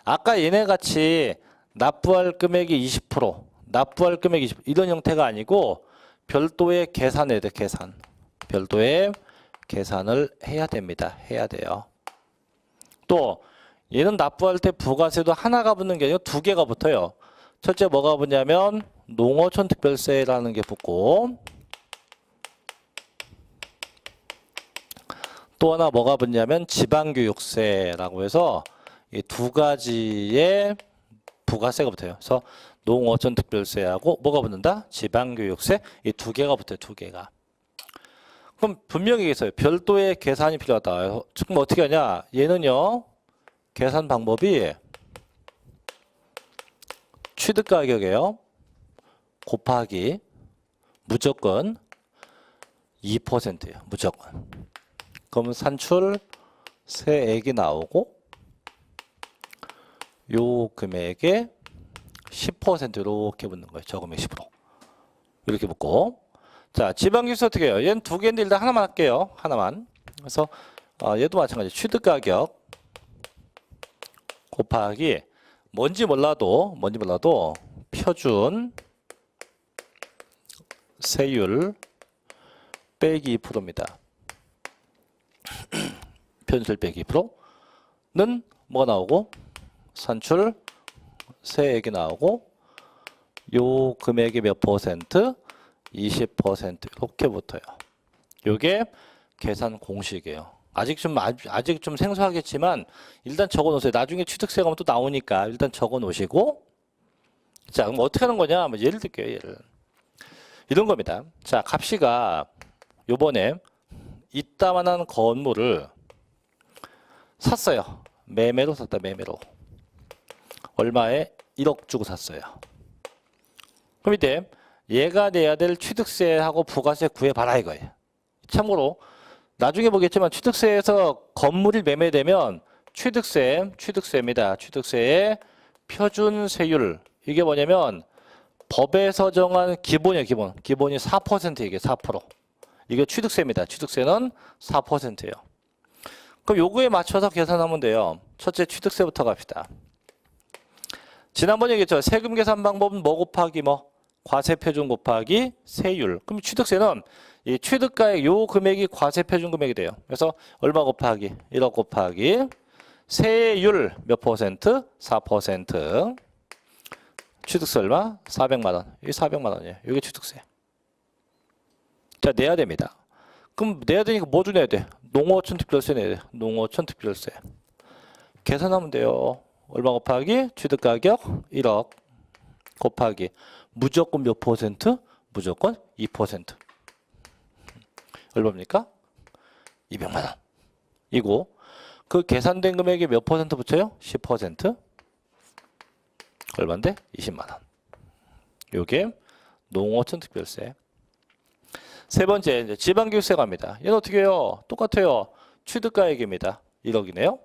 아까 얘네 같이 납부할 금액이 20%, 납부할 금액이 20% 이런 형태가 아니고 별도의 계산해야 돼. 계산. 별도의 계산을 해야 됩니다. 해야 돼요. 또 얘는 납부할 때 부가세도 하나가 붙는 게 아니고 두 개가 붙어요. 첫째 뭐가 붙냐면 농어촌 특별세라는 게 붙고 또 하나 뭐가 붙냐면 지방교육세라고 해서 이 두 가지의 부가세가 붙어요. 그래서 농어촌 특별세하고 뭐가 붙는다? 지방교육세 이 두 개가 붙어요. 두 개가. 그럼 분명히 있어요. 별도의 계산이 필요하다. 지금 어떻게 하냐? 얘는요. 계산 방법이 취득가격이에요. 곱하기 무조건 2%예요. 무조건. 그러면 산출세액이 나오고 요 금액에 10% 이렇게 붙는 거예요. 저금액 10%. 이렇게 붙고. 자, 지방기세 어떻게 해요? 얘는 두 개인데 일단 하나만 할게요. 하나만. 그래서 얘도 마찬가지. 취득가격 곱하기 뭔지 몰라도 표준 세율 빼기 2%입니다. 표준세율 빼기 2%는 뭐가 나오고 산출 세액이 나오고 요 금액이 몇 퍼센트? 20% 이렇게 붙어요. 요게 계산 공식이에요. 아직 좀 생소하겠지만 일단 적어 놓으세요. 나중에 취득세가 또 나오니까 일단 적어 놓으시고. 자, 그럼 어떻게 하는 거냐? 뭐 예를 들게요. 예를. 이런 겁니다. 자, 갑시가 요번에 이따만한 건물을 샀어요. 매매로 샀다. 매매로. 얼마에? 1억 주고 샀어요. 그럼 이때 얘가 내야 될 취득세하고 부가세 구해봐라 이거예요. 참고로 나중에 보겠지만 취득세에서 건물이 매매되면 취득세입니다. 취득세의 표준세율. 이게 뭐냐면 법에서 정한 기본이에요. 기본이 4%. 이게 4%. 이게 취득세입니다. 취득세는 4%예요. 그럼 요거에 맞춰서 계산하면 돼요. 첫째 취득세부터 갑시다. 지난번에 얘기했죠. 세금 계산 방법은 뭐 곱하기 뭐 과세 표준 곱하기 세율. 그럼 취득세는 이 취득가액 요 금액이 과세 표준 금액이 돼요. 그래서 얼마 곱하기 1억 곱하기 세율 몇 퍼센트? 4%. 취득세 얼마? 400만 원. 이게 400만 원이에요. 이게 취득세. 자, 내야 됩니다. 그럼 내야 되니까 뭐 내야 돼? 농어촌 특별세 내야 돼. 농어촌 특별세. 계산하면 돼요. 얼마 곱하기 취득가격 1억 곱하기 무조건 몇 퍼센트? 무조건 2%. 얼마입니까? 200만 원. 이고 그 계산된 금액이 몇 퍼센트 붙여요? 10%. 얼마인데? 20만 원. 요게 농어촌 특별세. 세 번째 이제 지방교육세 갑니다. 얘는 어떻게 해요? 똑같아요. 취득가액입니다. 1억이네요.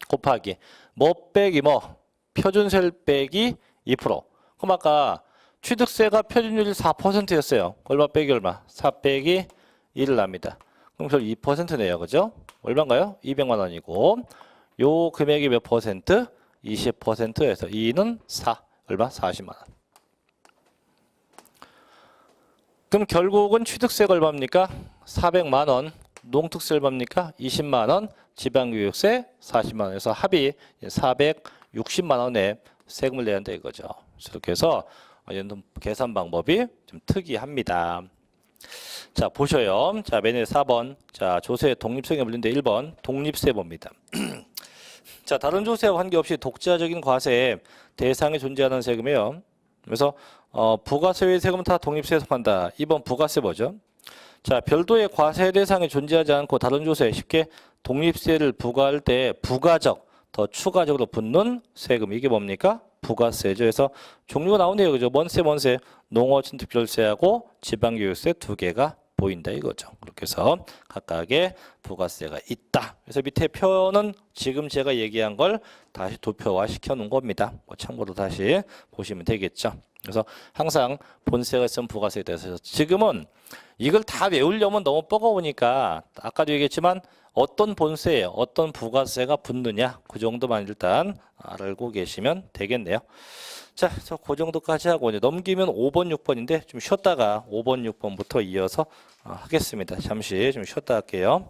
곱하기 뭐 빼기 뭐 표준세율 빼기 2%. 그럼 아까 취득세가 표준율이 4%였어요. 얼마 빼기 얼마? 4 빼기 1을 납니다. 그럼 그걸 2%네요. 그죠? 얼마인가요? 200만 원이고 요 금액이 몇 퍼센트? 20%에서 2는 4. 얼마? 40만 원. 그럼 결국은 취득세가 얼마입니까? 400만 원. 농특세 얼마입니까? 20만 원. 지방교육세 40만 원에서 합이 460만 원의 세금을 내야 한다 이거죠. 이렇게 해서 계산 방법이 좀 특이합니다. 자, 보셔요. 자, 맨 4번. 자, 조세 독립세금에 물린데 1번 독립세 봅니다. 자, 다른 조세와 관계없이 독자적인 과세 대상에 존재하는 세금이에요. 그래서 부가세 외 세금은 다 독립세에 속한다. 2번 부가세 뭐죠? 자, 별도의 과세 대상에 존재하지 않고 다른 조세 쉽게 독립세를 부과할 때 부가적 더 추가적으로 붙는 세금 이게 뭡니까? 부가세죠. 그래서 종류가 나오네요. 그죠? 뭔세 농어촌 특별세하고 지방교육세 두 개가 보인다 이거죠. 그렇게 해서 각각의 부가세가 있다. 그래서 밑에 표는 지금 제가 얘기한 걸 다시 도표화 시켜 놓은 겁니다. 뭐 참고로 다시 보시면 되겠죠. 그래서 항상 본세가 있으면 부가세에 대해서 지금은 이걸 다 외우려면 너무 뻐거우니까 아까도 얘기했지만 어떤 본세에 어떤 부가세가 붙느냐 그 정도만 일단 알고 계시면 되겠네요. 자, 그 정도까지 하고 이제 넘기면 5번, 6번인데 좀 쉬었다가 5번, 6번부터 이어서 하겠습니다. 잠시 좀 쉬었다 할게요.